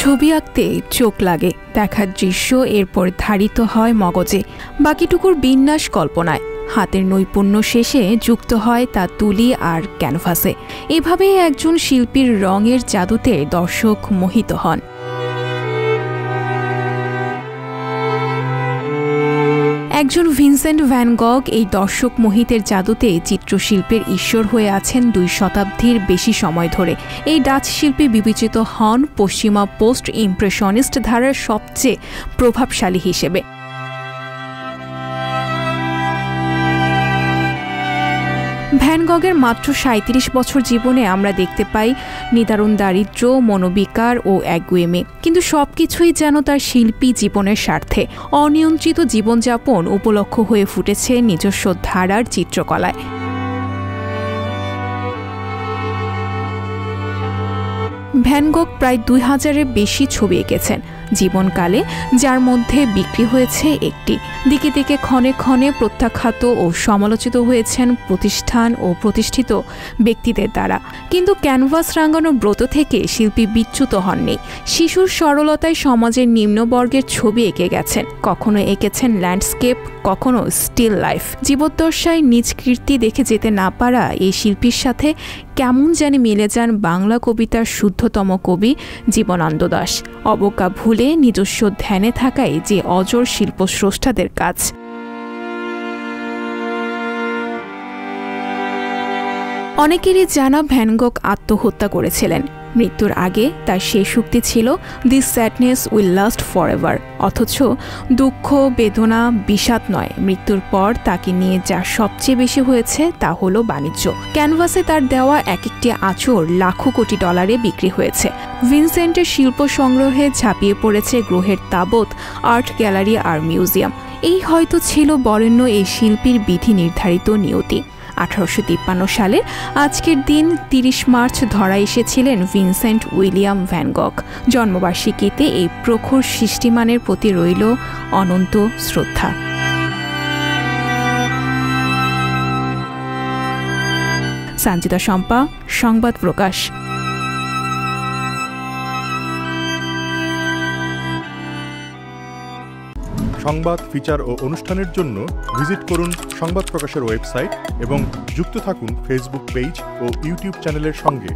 ছবি আঁকতে চোখ লাগে, দেখার দৃশ্য এরপর ধারিত হয় মগজে, বাকিটুকুর বিন্যাস কল্পনায়। হাতের নৈপুণ্য শেষে যুক্ত হয় তা তুলি আর ক্যানভাসে। এভাবেই একজন শিল্পীর রঙের জাদুতে দর্শক মোহিত হন। একজন ভিনসেন্ট ভ্যান গগ এই দর্শক মোহিতের জাদুতে চিত্রশিল্পের ঈশ্বর হয়ে আছেন 2 শতাব্দীর বেশি সময় ধরে। এই ডাচ শিল্পী বিবেচিত হন পশ্চিমা পোস্ট ইমপ্রেশনিস্ট ধারার সবচেয়ে প্রভাবশালী হিসেবে। ভ্যান গগের মাত্র 37 বছর জীবনে আমরা দেখতে পাই নিদারুণ দারিদ্র্য, মনোবিকার ও একগুয়েমি, কিন্তু সবকিছুই যেন তার শিল্পী জীবনের স্বার্থে। অনিয়ন্ত্রিত জীবনযাপন উপলক্ষ হয়ে ফুটেছে নিজস্ব ধারার চিত্রকলায়। ভ্যান গগ প্রায় 2000-এর বেশি ছবি এঁকেছেন জীবনকালে, যার মধ্যে বিক্রি হয়েছে একটি। দিকে দিকে ক্ষণে ক্ষণে প্রত্যাখ্যাত ও সমালোচিত হয়েছেন প্রতিষ্ঠান ও প্রতিষ্ঠিত ব্যক্তিদের দ্বারা, কিন্তু ক্যানভাস রাঙানো ব্রত থেকে শিল্পী বিচ্যুত হননি। শিশুর সরলতায় সমাজের নিম্নবর্গের ছবি এঁকে গেছেন, কখনো এঁকেছেন ল্যান্ডস্কেপ, কখনো স্টিল লাইফ। জীবদ্দশায় নিজ কীর্তি দেখে যেতে না পারা এই শিল্পীর সাথে কেমন জানি মিলে যান বাংলা কবিতার শুদ্ধতম কবি জীবনানন্দ দাশ। অবজ্ঞা ভুলে নিজস্ব ধ্যানে থাকাই যে অজর শিল্পস্রষ্টাদের কাজ। অনেকেরই জানা ভ্যান গগ আত্মহত্যা করেছিলেন। মৃত্যুর আগে তার শেষ উক্তি ছিল, this sadness will last forever. অথচ দুঃখ, বেদনা, বিষাদ নয়, মৃত্যুর পর তাকে নিয়ে যা সবচেয়ে বেশি হয়েছে তা হলো বাণিজ্য। ক্যানভাসে তার দেওয়া এক একটি আঁচড় লাখো কোটি ডলারে বিক্রি হয়েছে। ভিনসেন্টের শিল্প সংগ্রহে ঝাঁপিয়ে পড়েছে গ্রহের তাবৎ আর্ট গ্যালারি আর মিউজিয়াম। এই হয়তো ছিল বরেণ্য এই শিল্পীর বিধি নির্ধারিত নিয়তি। 1853 সালের আজকের দিন 30 মার্চ ধরা এসেছিলেন ভিনসেন্ট উইলিয়াম ভ্যান গগ। জন্মবার্ষিকীতে এই প্রখর সৃষ্টিমানের প্রতি রইল অনন্ত শ্রদ্ধা। সঞ্জিতা শম্পা, সংবাদ প্রকাশ। সংবাদ, ফিচার ও অনুষ্ঠানের জন্য ভিজিট করুন সংবাদ প্রকাশের ওয়েবসাইট এবং যুক্ত থাকুন ফেসবুক পেজ ও ইউটিউব চ্যানেলের সঙ্গে।